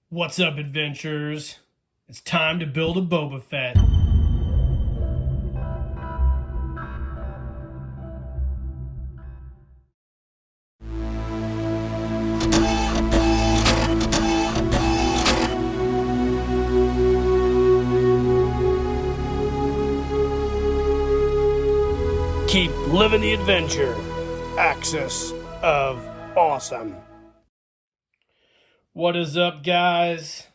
What's up, adventurers? It's time to build a Boba Fett. Keep living the adventure. Axis of Awesome. What is up, guys?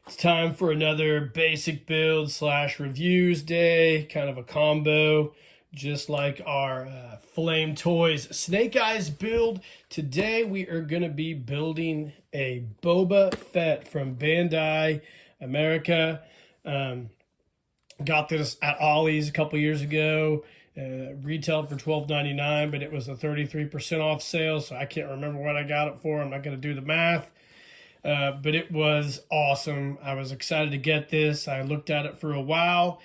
It's time for another basic build / reviews day, kind of a combo, just like our Flame Toys Snake Eyes build. Today we are going to be building a Boba Fett from Bandai America. Got this at Ollie's a couple years ago. Retailed for $12.99, but it was a 33% off sale, so I can't remember what I got it for. I'm not going to do the math. But it was awesome. I was excited to get this. I looked at it for a while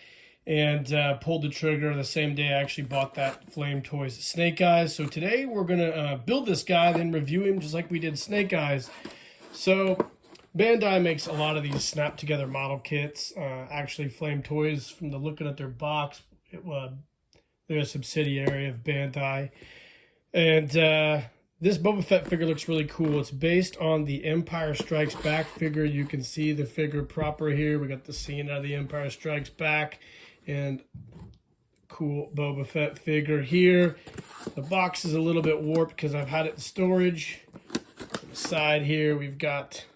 and pulled the trigger the same day I actually bought that Flame Toys Snake Eyes. So today we're going to build this guy, then review him just like we did Snake Eyes. So Bandai makes a lot of these snap together model kits. Actually, Flame Toys, from the looking at their box, they're a subsidiary of Bandai. And this Boba Fett figure looks really cool. It's based on the Empire Strikes Back figure. You can see the figure proper here. We got the scene out of the Empire Strikes Back. And cool Boba Fett figure here. The box is a little bit warped because I've had it in storage. On the side here, we've got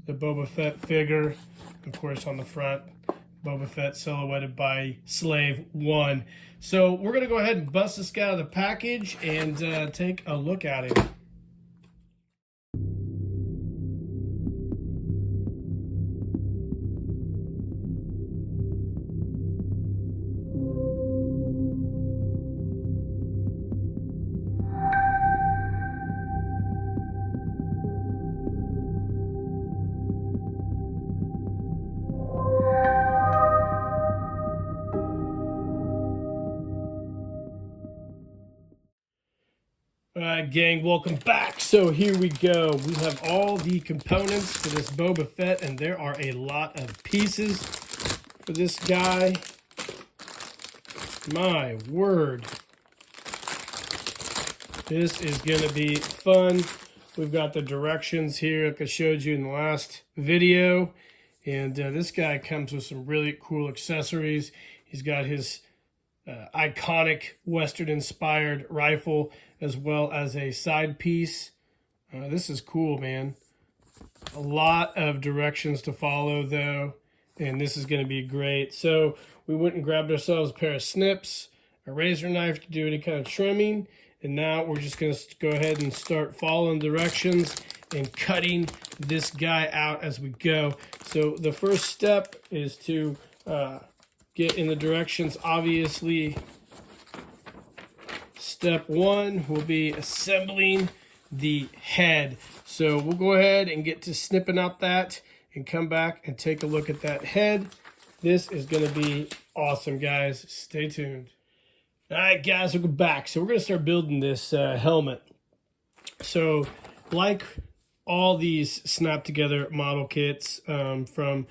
the Boba Fett figure. Of course, on the front, Boba Fett silhouetted by Slave 1. So we're going to go ahead and bust this guy out of the package and take a look at him. All right, gang, welcome back. So here we go. We have all the components for this Boba Fett, and there are a lot of pieces for this guy. My word. This is going to be fun. We've got the directions here like I showed you in the last video. And this guy comes with some really cool accessories. He's got his iconic Western-inspired rifle, as well as a side piece. This is cool, man. A lot of directions to follow, though, and this is going to be great. So we went and grabbed ourselves a pair of snips, a razor knife to do any kind of trimming, and now we're just going to go ahead and start following directions and cutting this guy out as we go. So the first step is to get in the directions. Obviously, step 1 will be assembling the head. So we'll go ahead and get to snipping out that and come back and take a look at that head. This is going to be awesome, guys. Stay tuned. All right, guys, welcome back. So we're going to start building this helmet. So like all these snap together model kits from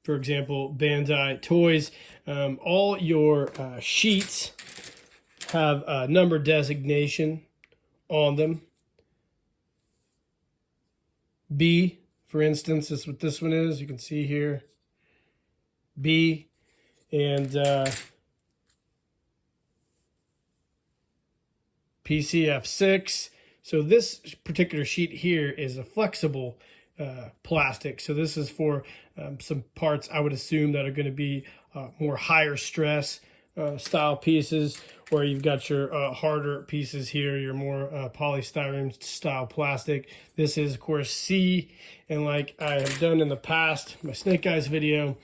for example, Bandai Toys, all your sheets have a number designation on them. B, for instance, is what this one is. You can see here, B, and PCF6. So this particular sheet here is a flexible plastic. So this is for some parts I would assume that are going to be more higher stress style pieces, where you've got your harder pieces here, your more polystyrene style plastic. This is of course C, and like I have done in the past, my Snake Eyes video,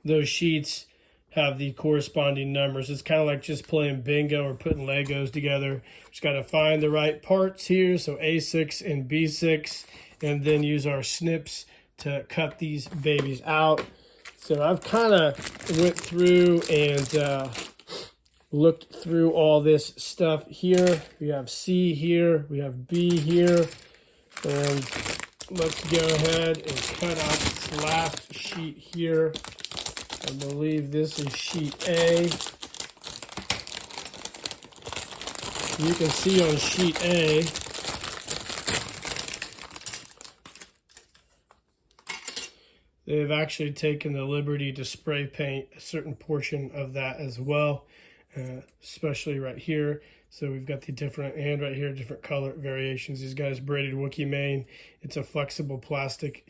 those sheets have the corresponding numbers. It's kind of like just playing bingo or putting Legos together. Just got to find the right parts here, so A6 and B6, and then use our snips to cut these babies out. So I've kind of went through and looked through all this stuff here. We have C here, we have B here, And let's go ahead and cut out this last sheet here. I believe this is sheet A. You can see on sheet A, they've actually taken the liberty to spray paint a certain portion of that as well, especially right here. So we've got the different, and right here, different color variations. These guys braided Wookiee mane. It's a flexible plastic.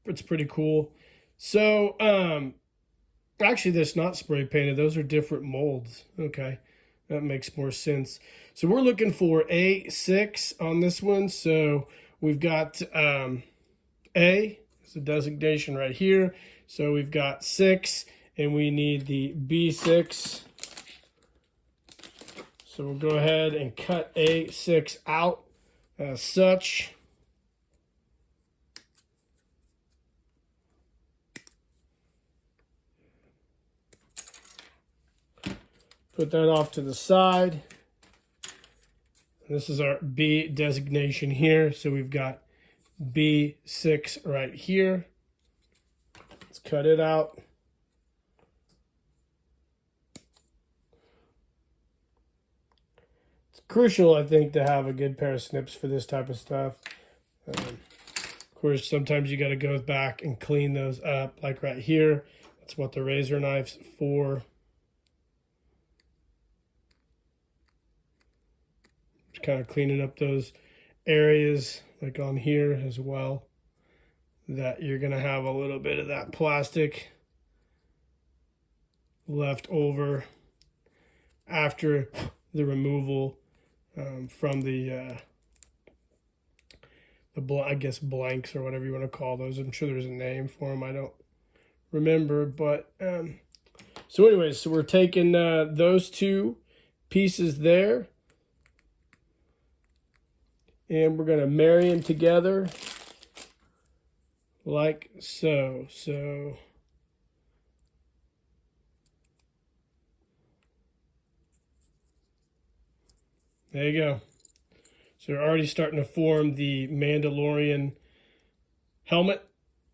It's pretty cool. So actually, that's not spray painted. Those are different molds. Okay, that makes more sense. So we're looking for A6 on this one. So we've got A. It's a designation right here. So we've got 6, and we need the B6. So we'll go ahead and cut A6 out as such. Put that off to the side. This is our B designation here. So we've got B6 right here. Let's cut it out. It's crucial, I think, to have a good pair of snips for this type of stuff. Of course, sometimes you got to go back and clean those up, like right here. That's what the razor knife's for. Just kind of cleaning up those areas, like on here as well, that you're going to have a little bit of that plastic left over after the removal from the I guess blanks or whatever you want to call those. I'm sure there's a name for them. I don't remember, but so anyways, so we're taking those two pieces there, and we're going to marry them together like so. So there you go. So we're already starting to form the Mandalorian helmet,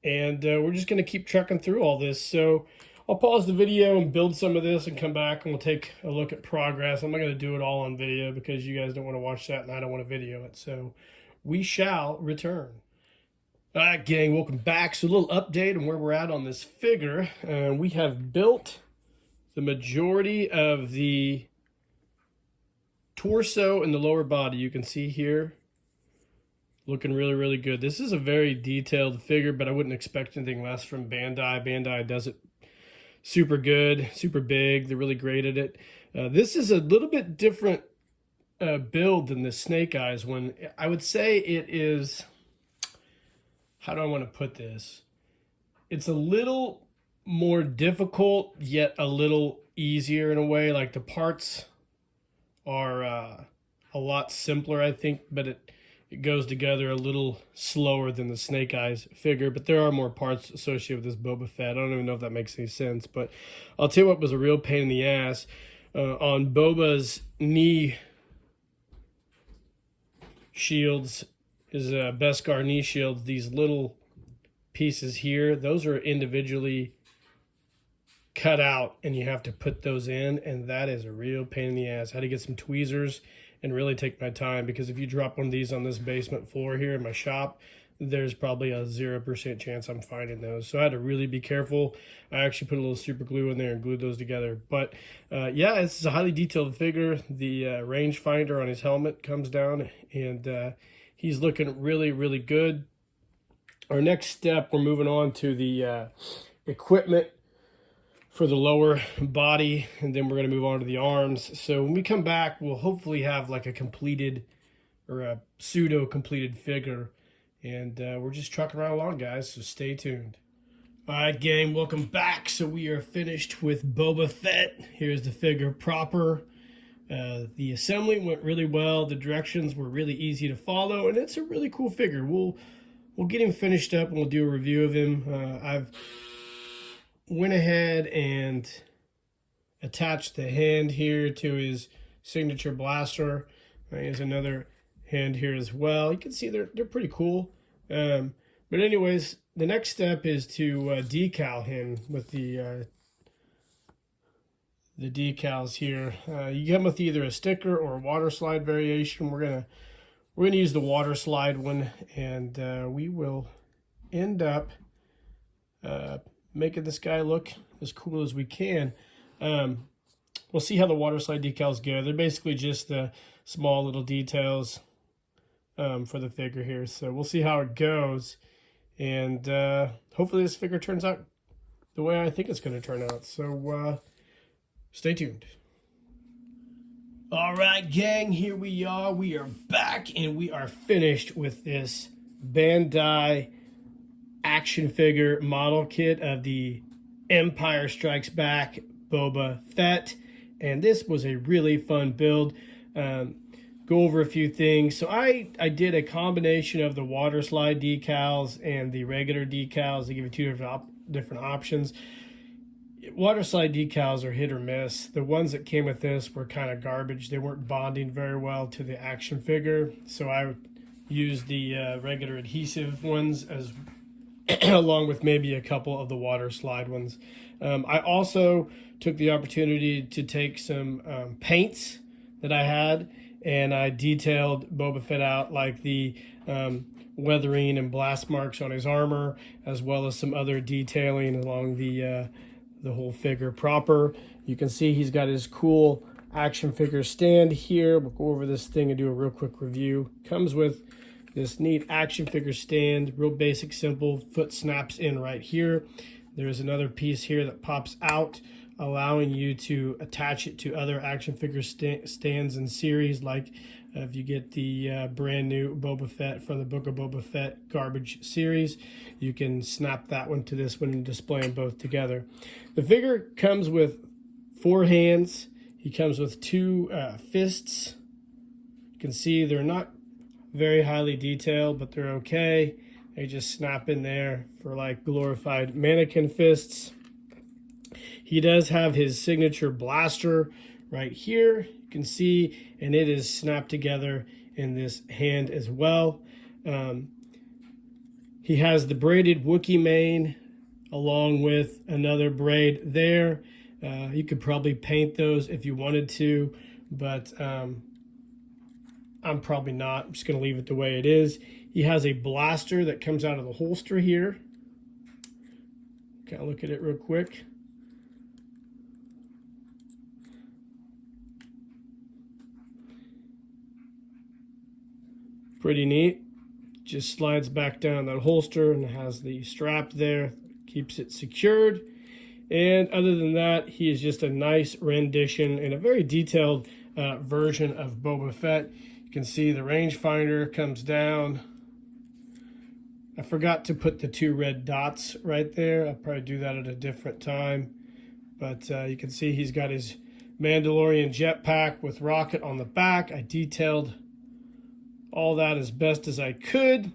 and we're just going to keep trucking through all this. So I'll pause the video and build some of this and come back, and we'll take a look at progress. I'm not going to do it all on video because you guys don't want to watch that and I don't want to video it. So we shall return. All right, gang, welcome back. So a little update on where we're at on this figure. We have built the majority of the torso and the lower body. You can see here, looking really, really good. This is a very detailed figure, but I wouldn't expect anything less from Bandai. Bandai does it super good, super big. They're really great at it. This is a little bit different build than the Snake Eyes one. I would say it is, how do I want to put this? It's a little more difficult, yet a little easier in a way. Like the parts are a lot simpler, I think, but it goes together a little slower than the Snake Eyes figure. But there are more parts associated with this Boba Fett. I don't even know if that makes any sense, but I'll tell you what was a real pain in the ass. On Boba's knee shields, his Beskar knee shields, these little pieces here, those are individually cut out, and you have to put those in, and that is a real pain in the ass. I had to get some tweezers and really take my time, because if you drop one of these on this basement floor here in my shop, there's probably a 0% chance I'm finding those. So I had to really be careful. I actually put a little super glue in there and glued those together. But yeah, it's a highly detailed figure. The rangefinder on his helmet comes down, and he's looking really, really good. Our next step, we're moving on to the equipment for the lower body, and then we're going to move on to the arms. So when we come back, we'll hopefully have like a completed or a pseudo completed figure, and we're just trucking right along, guys, so stay tuned. All right, gang, welcome back. So we are finished with Boba Fett. Here's the figure proper. The assembly went really well. The directions were really easy to follow, and it's a really cool figure. We'll get him finished up, and we'll do a review of him. I've went ahead and attached the hand here to his signature blaster. Here's another hand here as well. You can see they're pretty cool. But anyways, the next step is to decal him with the decals here. You come with either a sticker or a water slide variation. We're gonna use the water slide one, and we will end up making this guy look as cool as we can. We'll see how the water slide decals go. They're basically just the small little details for the figure here. So we'll see how it goes. And hopefully this figure turns out the way I think it's going to turn out. So stay tuned. All right, gang, here we are. We are back, and we are finished with this Bandai action figure model kit of the Empire Strikes Back Boba Fett. And this was a really fun build. Go over a few things. So I did a combination of the water slide decals and the regular decals. They give you two different options. Water slide decals are hit or miss. The ones that came with this were kind of garbage. They weren't bonding very well to the action figure. So I used the regular adhesive ones as along with maybe a couple of the water slide ones. I also took the opportunity to take some paints that I had, and I detailed Boba Fett out, like the weathering and blast marks on his armor, as well as some other detailing along the whole figure proper. You can see he's got his cool action figure stand here. We'll go over this thing and do a real quick review. Comes with this neat action figure stand, real basic, simple. Foot snaps in right here. There's another piece here that pops out, allowing you to attach it to other action figure stands and series, like if you get the brand new Boba Fett from the Book of Boba Fett garbage series, you can snap that one to this one and display them both together. The figure comes with 4 hands. He comes with 2 fists. You can see they're not very highly detailed, but they're okay. They just snap in there for like glorified mannequin fists. He does have his signature blaster right here, you can see, and it is snapped together in this hand as well. He has the braided Wookiee mane along with another braid there. You could probably paint those if you wanted to, but I'm probably not. I'm just going to leave it the way it is. He has a blaster that comes out of the holster here. Kind of look at it real quick. Pretty neat. Just slides back down that holster and has the strap there, keeps it secured. And other than that, he is just a nice rendition and a very detailed version of Boba Fett. You can see the rangefinder comes down. I forgot to put the 2 red dots right there. I'll probably do that at a different time. But you can see he's got his Mandalorian jetpack with rocket on the back. I detailed all that as best as I could.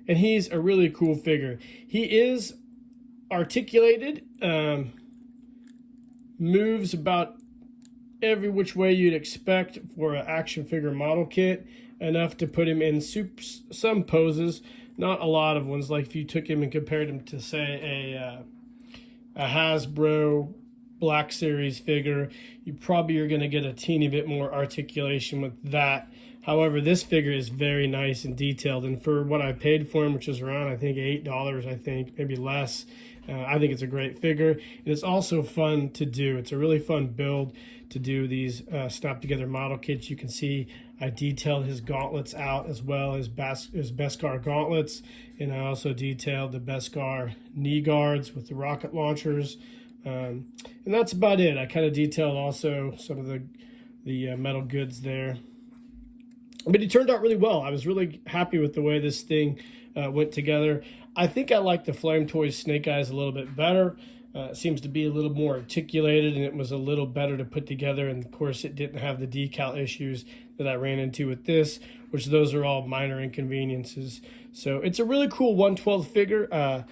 And he's a really cool figure. He is articulated, moves about every which way you'd expect for an action figure model kit, enough to put him in some poses, not a lot of ones. Like if you took him and compared him to, say, a Hasbro Black Series figure, you probably are going to get a teeny bit more articulation with that. However, this figure is very nice and detailed, and for what I paid for him, which is around, I think, $8, I think, maybe less, I think it's a great figure. And it's also fun to do. It's a really fun build to do these snap-together model kits. You can see I detailed his gauntlets out, as well as his Beskar gauntlets, and I also detailed the Beskar knee guards with the rocket launchers. And that's about it. I kind of detailed also some of the metal goods there. But he turned out really well. I was really happy with the way this thing went together. I think I like the Flame Toys Snake Eyes a little bit better. It seems to be a little more articulated, and it was a little better to put together. And of course, it didn't have the decal issues that I ran into with this, which those are all minor inconveniences. So it's a really cool 1/12 figure.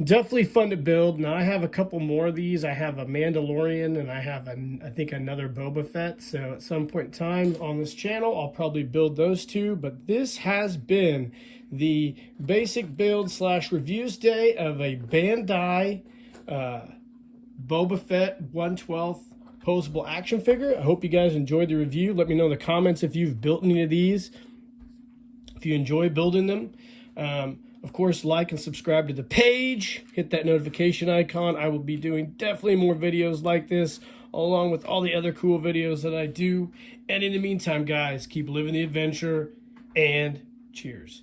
definitely fun to build. Now I have a couple more of these. I have a Mandalorian and I have, I think, another Boba Fett. So at some point in time on this channel, I'll probably build those two. But this has been the basic build / reviews day of a Bandai Boba Fett 1/12 posable action figure. I hope you guys enjoyed the review. Let me know in the comments if you've built any of these, if you enjoy building them. Of course, like and subscribe to the page. Hit that notification icon. I will be doing definitely more videos like this, along with all the other cool videos that I do. And in the meantime, guys, keep living the adventure, and cheers.